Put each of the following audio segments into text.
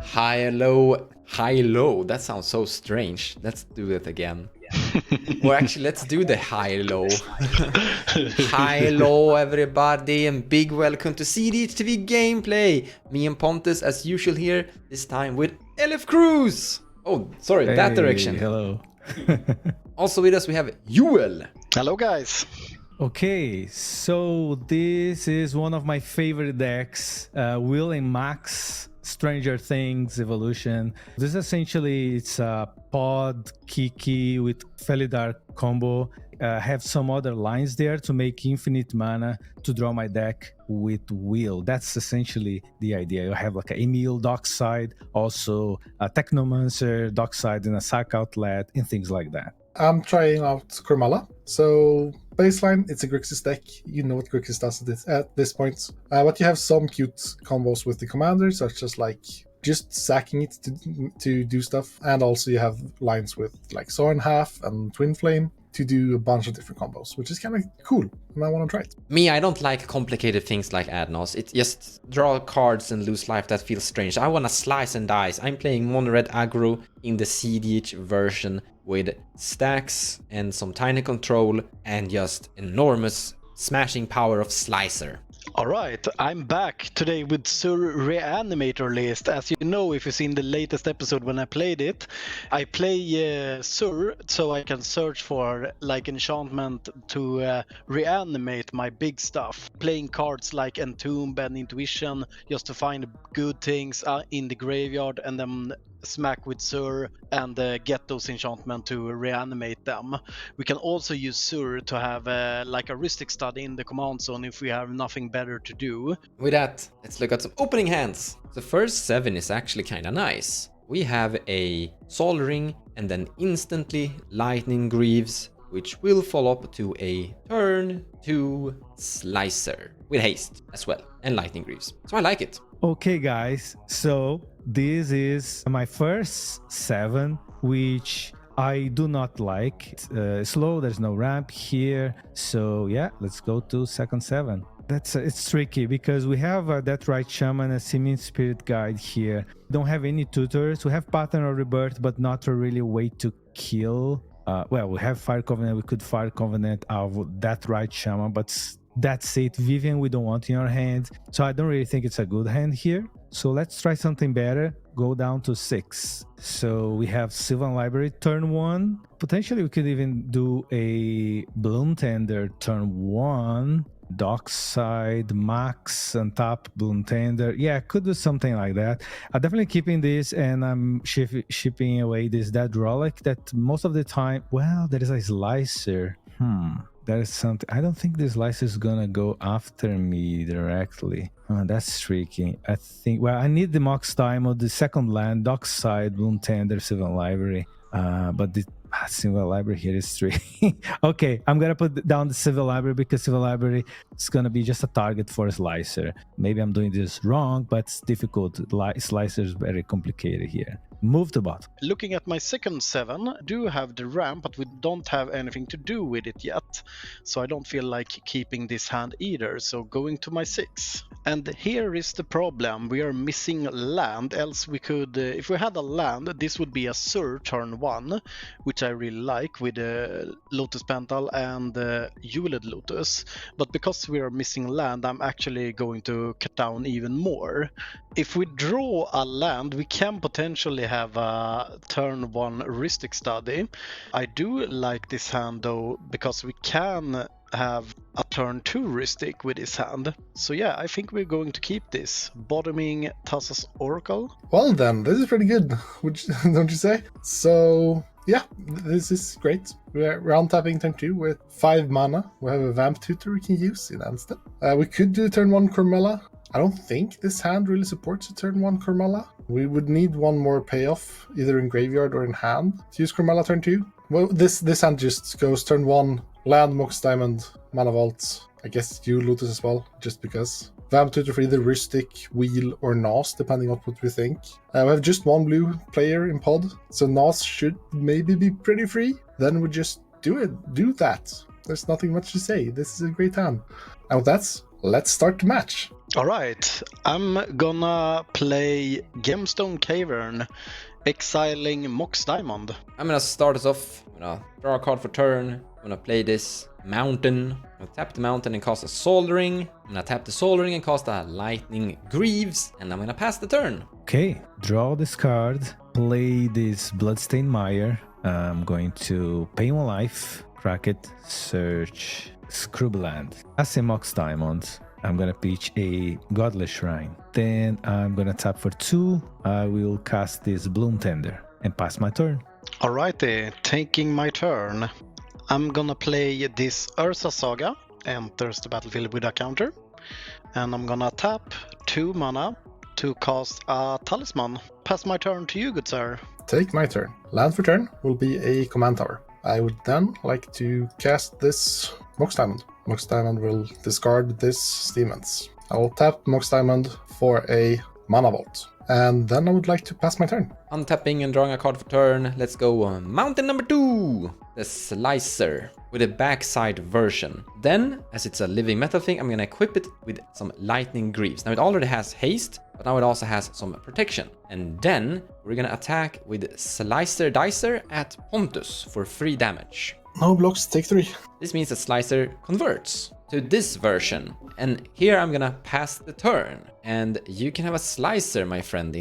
high low. That sounds so strange. Let's do it again. Or actually, let's do the high low. High low, everybody, and big welcome to cEDH TV gameplay. Me and Pontus, as usual, here this time with LF Cruz. Oh, sorry, that direction. Hello. Also with us, we have Joel. Hello, guys. Okay, so this is one of my favorite decks, Will and Max Stranger Things Evolution. This essentially, it's a pod Kiki with Felidar combo. Have some other lines there to make infinite mana to draw my deck with Will. That's essentially the idea. You have like a Emil Dockside, also a Technomancer Dockside and a Sack Outlet and things like that. I'm trying out Cormela. So baseline, it's a Grixis deck. You know what Grixis does at this point. But you have some cute combos with the commanders, such as like just sacking it to do stuff. And also you have lines with like Sorin Half and Twin Flame to do a bunch of different combos, which is kind of cool, and I want to try it. Me, I don't like complicated things like Adnos. It just draw cards and lose life. That feels strange. I want to slice and dice. I'm playing mono-red aggro in the cEDH version with stacks and some tiny control and just enormous smashing power of Slicer. Alright, I'm back today with Sur Reanimator list. As you know, if you've seen the latest episode when I played it, I play Sur so I can search for like enchantment to reanimate my big stuff. Playing cards like Entomb and Intuition just to find good things in the graveyard and then smack with Sur and get those enchantments to reanimate them. We can also use Sur to have like a Rhystic Study in the command zone if we have nothing better to do. With that, let's look at some opening hands. The first 7 is actually kinda nice. We have a Sol Ring and then instantly Lightning Greaves, which will follow up to a turn 2 Slicer with haste as well and Lightning Greaves. So I like it. Okay, guys, so this is my first 7, which I do not like. Slow, there's no ramp here. So yeah, let's go to second 7. It's tricky because we have that right shaman, a Simian Spirit Guide here. Don't have any tutors. We have Pattern of Rebirth, but not a really way to kill. Well, we have Fire Covenant. We could Fire Covenant out of that right shaman, but that's it. Vivian, we don't want in our hand. So I don't really think it's a good hand here. So let's try something better. Go down to 6. So we have Sylvan Library turn 1. Potentially we could even do a Bloom Tender turn 1. Dockside, Max, and top Bloom Tender. Yeah, I could do something like that. I'm definitely keeping this, and I'm shipping away this Dead Relic that most of the time... Well, there is a Slicer. That is something. I don't think this Slicer is gonna go after me directly. That's tricky. I think. Well, I need the Mox Time of the second land, Dockside, Bloom Tender, Sylvan Library. But the Sylvan Library here is tricky. Okay, I'm gonna put down the Sylvan Library because Sylvan Library is gonna be just a target for a Slicer. Maybe I'm doing this wrong, but it's difficult. Slicer is very complicated here. Move to bot. Looking at my second 7, do have the ramp, but we don't have anything to do with it yet. So I don't feel like keeping this hand either. So going to my 6. And here is the problem. We are missing land. Else we could, if we had a land, this would be a Sur turn 1, which I really like with Lotus Pental and Hewlett Lotus. But because we are missing land, I'm actually going to cut down even more. If we draw a land, we can potentially have a turn 1 Rhystic Study. I do like this hand though, because we can have a turn 2 Rhystic with his hand. So yeah, I think we're going to keep this. Bottoming Tassa's Oracle. Well then, this is pretty good, don't you say? So yeah, this is great. We're untapping turn 2 with 5 mana. We have a Vamp Tutor we can use in instant. We could do turn 1 Cormela. I don't think this hand really supports a turn 1 Cormela. We would need one more payoff, either in graveyard or in hand, to use Cormela turn 2. Well, this hand just goes turn 1, land, Mox Diamond, Mana Vault. I guess you Lotus as well, just because. Vamp Tutor for either Rhystic, Wheel, or Nas, depending on what we think. We have just one blue player in pod, so Nas should maybe be pretty free. Then we just do that. There's nothing much to say. This is a great hand. And with that, let's start the match. All right, I'm gonna play Gemstone Cavern, exiling Mox Diamond. I'm gonna start us off. I'm gonna draw a card for turn. I'm gonna play this mountain. I'm gonna tap the mountain and cast a soldering. I'm gonna tap the soldering and cast a lightning greaves. And I'm gonna pass the turn. Okay, draw this card, play this Bloodstained Mire. I'm going to pay 1 life, crack it, search Scribbleland. As a Mox Diamond, I'm gonna pitch a Godless Shrine. Then I'm gonna tap for 2. I will cast this Bloom Tender and pass my turn. Alrighty, taking my turn. I'm gonna play this Ursa Saga, enters the battlefield with a counter. And I'm gonna tap 2 mana to cast a Talisman. Pass my turn to you, good sir. Take my turn. Land for turn will be a command tower. I would then like to cast this Mox Diamond. Mox Diamond will discard this Demons. I will tap Mox Diamond for a Mana Vault. And then I would like to pass my turn. Untapping and drawing a card for turn. Let's go on mountain number 2. The Slicer with a backside version. Then, as it's a living metal thing, I'm gonna equip it with some lightning greaves. Now it already has haste, but now it also has some protection. And then we're gonna attack with Slicer Dicer at Pontus for 3 damage. No blocks, take 3. This means that Slicer converts to this version. And here I'm gonna pass the turn. And you can have a Slicer, my friend,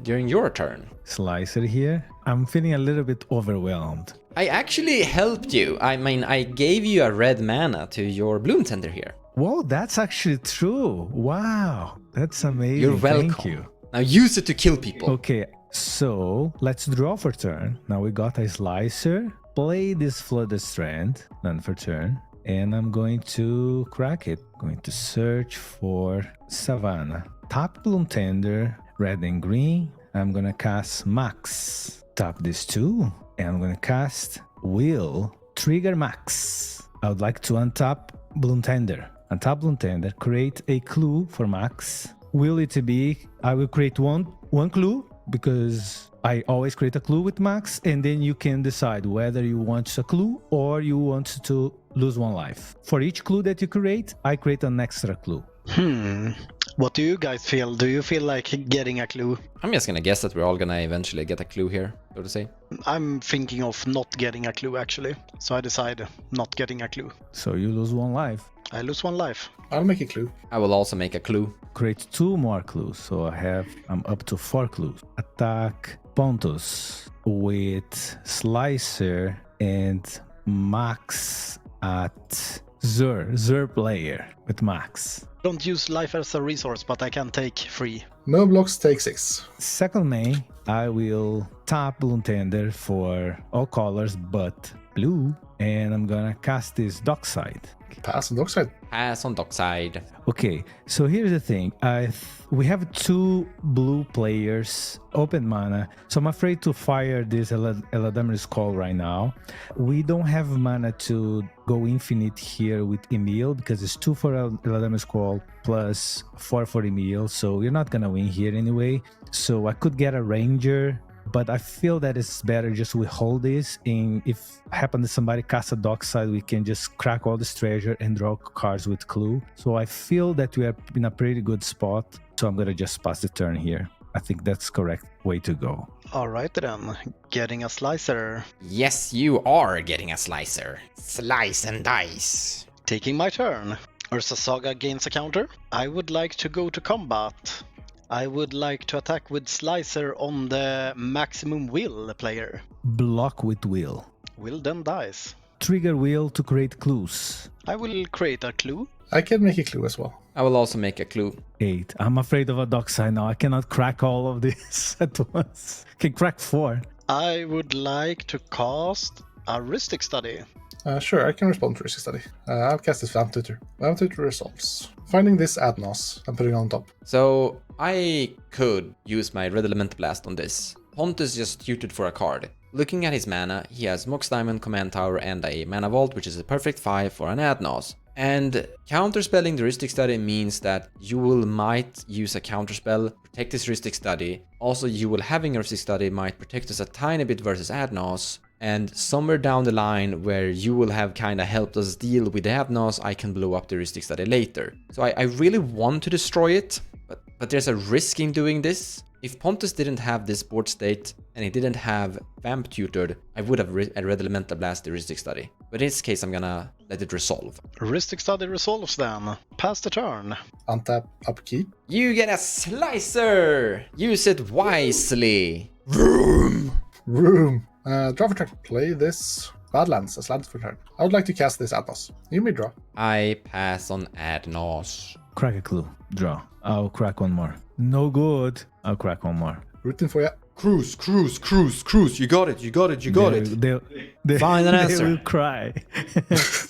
during your turn. Slicer here. I'm feeling a little bit overwhelmed. I actually helped you. I mean, I gave you a red mana to your Bloom Tender here. Whoa, that's actually true. Wow, that's amazing. You're welcome. Thank you. Now use it to kill people. Okay, so let's draw for turn. Now we got a Slicer. Play this Flooded Strand, none for turn. And I'm going to crack it. Going to search for Savannah. Tap Bloom Tender, red and green. I'm gonna cast Max. Tap this too. And I'm gonna cast Will. Trigger Max. I would like to untap Bloom Tender. Untap Bloom Tender. Create a clue for Max. Will it be? I will create one clue because I always create a clue with Max, and then you can decide whether you want a clue or you want to lose 1 life. For each clue that you create, I create an extra clue. What do you guys feel? Do you feel like getting a clue? I'm just gonna guess that we're all gonna eventually get a clue here, so to say. I'm thinking of not getting a clue actually, so I decide not getting a clue. So you lose 1 life. I lose 1 life. I'll make a clue. I will also make a clue. Create 2 more clues. So I'm up to 4 clues. Attack Pontus with Slicer and Max at Zur player with Max. Don't use life as a resource, but I can take 3. No blocks, take 6. Second main, I will tap Bloom Tender for all colors but blue, and I'm gonna cast this Dockside. Pass on Dockside. Pass on Dockside. Okay, so here's the thing. We have 2 blue players, open mana, so I'm afraid to fire this Eladamri's Call right now. We don't have mana to go infinite here with Emil because it's 2 for Eladamri's Call plus 4 for Emil, so we're not gonna win here anyway. So I could get a Ranger, but I feel that it's better just we hold this, and if happen that somebody casts a Dockside, we can just crack all this treasure and draw cards with clue. So I feel that we are in a pretty good spot, so I'm gonna just pass the turn here. I think that's correct way to go. Alright then, getting a Slicer. Yes, you are getting a Slicer. Slice and dice. Taking my turn. Ursa Saga gains a counter. I would like to go to combat. I would like to attack with Slicer on the maximum will player. Block with Will. Will then dies. Trigger Will to create clues. I will create a clue. I can make a clue as well. I will also make a clue. 8. I'm afraid of a Dockside now. I cannot crack all of this at once. Can crack 4. I would like to cast a Rhystic Study. Sure, I can respond to Risk Study. I'll cast this Vamp Tutor. Vamp Tutor resolves. Finding this Adnos and putting it on top. So I could use my Red Element Blast on this. Pontus just tutored for a card. Looking at his mana, he has Mox Diamond, Command Tower, and a Mana Vault, which is a perfect 5 for an Adnos. And counterspelling the Rhystic Study means that you might use a counterspell, protect this Rhystic Study. Also, having a Rhystic Study might protect us a tiny bit versus Adnos. And somewhere down the line where you will have kind of helped us deal with the Avnos, I can blow up the heuristic study later. So I really want to destroy it, but there's a risk in doing this. If Pontus didn't have this board state and he didn't have Vamp tutored, I would have read Elemental Blast the heuristic study. But in this case, I'm gonna let it resolve. Heuristic study resolves then. Pass the turn. Untap, upkeep. You get a slicer! Use it wisely. Vroom! Room. Draw for turn. Play this Badlands as lands for turn. I would like to cast this Atlas. You may draw. I pass on Adnos. Crack a clue. Draw. I'll crack one more. No good. I'll crack one more. Rooting for you. Cruise, cruise, cruise, cruise. You got it, you got it, you got it. They, Find an answer. They will cry.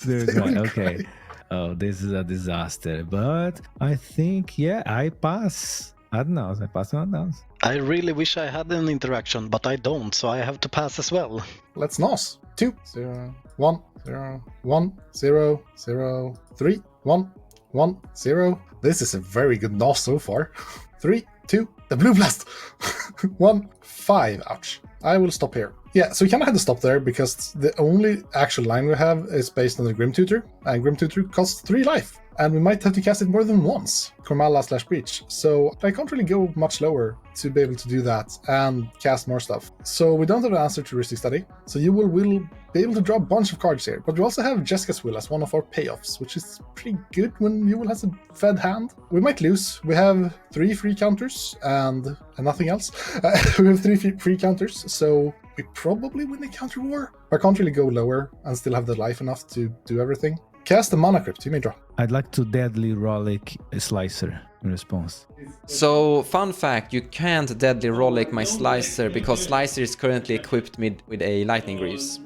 They will cry. Okay. Oh, this is a disaster. But I think, yeah, I pass. I pass on Adnos. I really wish I had an interaction, but I don't, so I have to pass as well. Let's nos. 2, 0, 1, 0, 1, 0, 0, 3, 1, 1, 0. This is a very good nos so far. 3, 2, the blue blast. 1, 5. Ouch. I will stop here. Yeah, so we kind of had to stop there because the only actual line we have is based on the Grim Tutor, and Grim Tutor costs 3 life. And we might have to cast it more than once, Cormela/Breach. So I can't really go much lower to be able to do that and cast more stuff. So we don't have an answer to Heuristic Study. So you will be able to draw a bunch of cards here. But we also have Jessica's Will as one of our payoffs, which is pretty good when you will has a fed hand. We might lose. We have 3 free counters and nothing else. We have 3 free counters, so we probably win the counter war. I can't really go lower and still have the life enough to do everything. Cast the Mana Crypt, you may draw. I'd like to deadly Rollick a Slicer in response. So, fun fact, you can't deadly Rollick my Slicer because Slicer is currently equipped with a Lightning Greaves.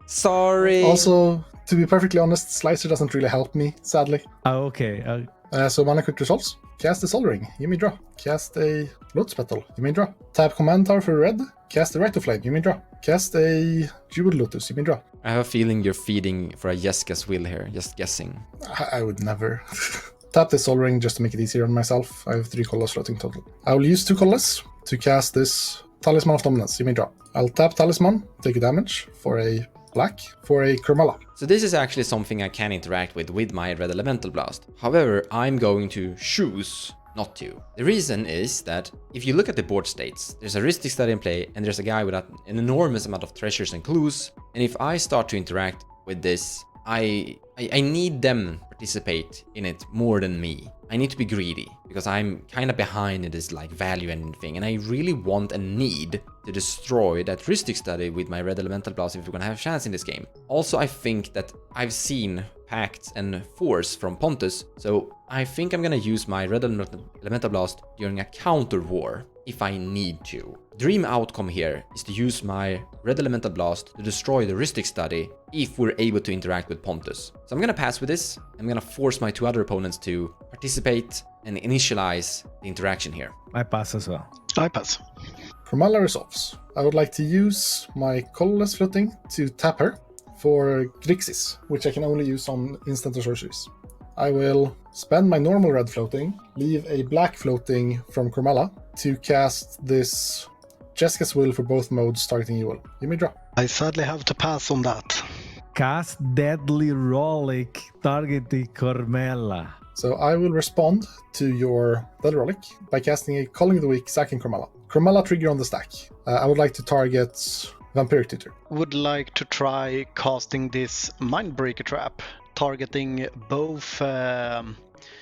Sorry. Also, to be perfectly honest, Slicer doesn't really help me, sadly. Oh, okay. So Mana Crypt resolves. Cast a Sol Ring, you may draw. Cast a Lotus Petal, you may draw. Tap Command Tower for red. Cast a Rite of Flame, you may draw. Cast a Jewel Lotus, you may draw. I have a feeling you're feeding for a Jessica's Will here, just guessing. I would never. Tap this Sol Ring just to make it easier on myself. I have 3 colors floating total. I will use 2 colors to cast this Talisman of Dominance, you may draw. I'll tap Talisman, take a damage for a black, for a Cormela. So this is actually something I can interact with my Red Elemental Blast. However, I'm going to choose not to. The reason is that if you look at the board states, there's a heuristic study in play and there's a guy with an enormous amount of treasures and clues. And if I start to interact with this, I need them participate in it more than me. I need to be greedy because I'm kind of behind in this like value and thing, and I really want and need to destroy that heuristic study with my Red Elemental Blast if we're gonna have a chance in this game. Also, I think that I've seen Pact and Force from Pontus, so I think I'm gonna use my Red Elemental Blast during a counter war if I need to. Dream outcome here is to use my Red Elemental Blast to destroy the heuristic study if we're able to interact with Pontus. So I'm gonna pass with this. I'm gonna force my 2 other opponents to participate and initialize the interaction here. I pass as well. I pass. Cormela resolves. I would like to use my colorless floating to tap her for Grixis, which I can only use on instant or sorceries. I will spend my normal red floating, leave a black floating from Cormela to cast this Jessica's Will for both modes targeting you all. You may draw. I sadly have to pass on that. Cast Deadly Rollick targeting Cormela. So I will respond to your Deadly Rollick by casting a Calling of the Weak, sacking Cormela. Cormela trigger on the stack. I would like to target Vampiric Tutor. Would like to try casting this Mindbreaker Trap, targeting both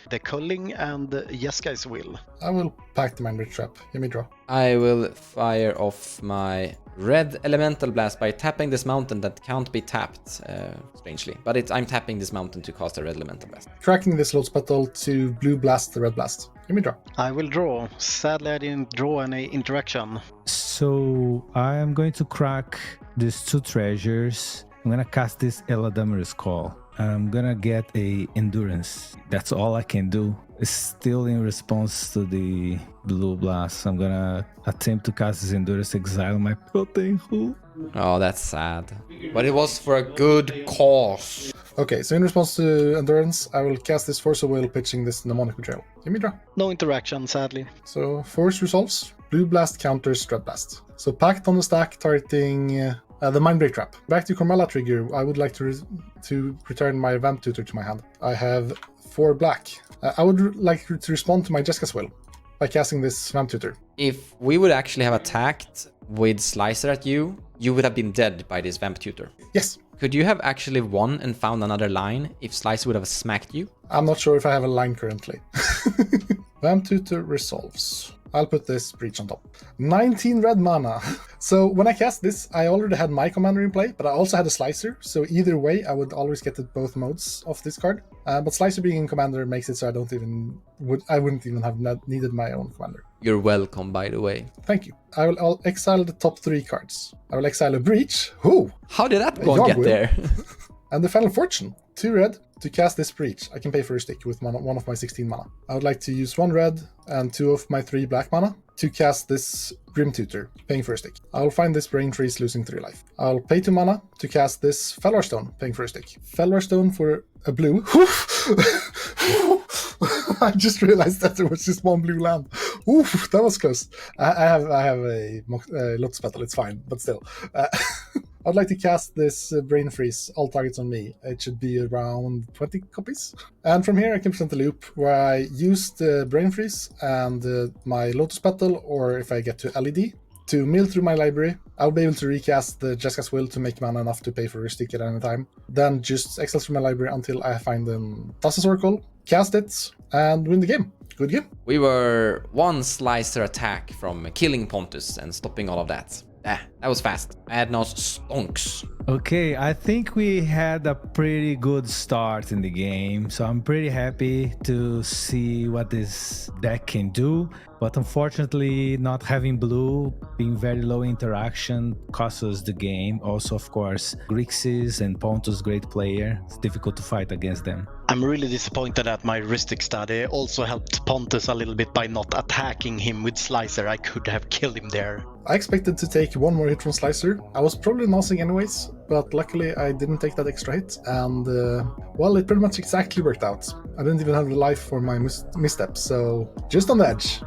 the Culling and Jessica's Will. I will pack the Mindbreaker Trap. You may draw. I will fire off my Red Elemental Blast by tapping this mountain that can't be tapped, strangely. But I'm tapping this mountain to cast a Red Elemental Blast. Cracking this Lotus Petal to blue blast the red blast. You may draw. I will draw. Sadly, I didn't draw any interaction. So I am going to crack these 2 treasures. I'm gonna cast this Eladamir's Call. I'm gonna get a Endurance. That's all I can do. It's still in response to the blue blast. I'm gonna attempt to cast this Endurance, exile my Protein Hull. Oh, that's sad. But it was for a good cause. Okay, so in response to Endurance, I will cast this Force of Will, pitching this Mnemonic Betrayal. You may draw. No interaction, sadly. So Force resolves. Blue Blast counters Red Blast. So Pact on the stack, targeting The Mindbreak Trap. Back to Cormela trigger, I would like to return my Vamp Tutor to my hand. I have 4 black. I would like to respond to my Jessica's Will by casting this Vamp Tutor. If we would actually have attacked with Slicer at you, you would have been dead by this Vamp Tutor. Yes. Could you have actually won and found another line if Slicer would have smacked you? I'm not sure if I have a line currently. Vamp Tutor resolves. I'll put this breach on top. 19 red mana. So when I cast this, I already had my commander in play, but I also had a Slicer. So either way, I would always get both modes of this card. But Slicer being in commander makes it so I wouldn't even have needed my own commander. You're welcome, by the way. Thank you. I'll exile the top 3 cards. I will exile a Breach. Ooh! How did that go get there? And the Final Fortune. 2 red. To cast this Breach, I can pay for a stick with one of my 16 mana. I would like to use 1 red and 2 of my 3 black mana to cast this Grim Tutor, paying for a stick. I will find this Brain Freeze, losing 3 life. I'll pay 2 mana to cast this Felwar Stone, paying for a stick. Felwar Stone for a blue. I just realized that there was just 1 blue land. Oof, that was close. I have a Lotus Petal, it's fine, but still. I'd like to cast this Brain Freeze, all targets on me. It should be around 20 copies. And from here I can present a loop where I use the Brain Freeze and my Lotus Petal, or if I get to LED, to mill through my library. I'll be able to recast the Jessica's Will to make mana enough to pay for a stick at any time. Then just exile through my library until I find Thassa's Oracle, cast it, and win the game. Good game. We were 1 Slicer attack from killing Pontus and stopping all of that. That was fast. Adnos stonks. Okay, I think we had a pretty good start in the game, so I'm pretty happy to see what this deck can do. But unfortunately, not having blue, being very low interaction, costs us the game. Also, of course, Grixis and Pontus, great player. It's difficult to fight against them. I'm really disappointed that my Rhystic study also helped Pontus a little bit by not attacking him with Slicer. I could have killed him there. I expected to take 1 more hit from Slicer. I was probably nosing anyways, but luckily I didn't take that extra hit, and well, it pretty much exactly worked out. I didn't even have the life for my misstep, so just on the edge.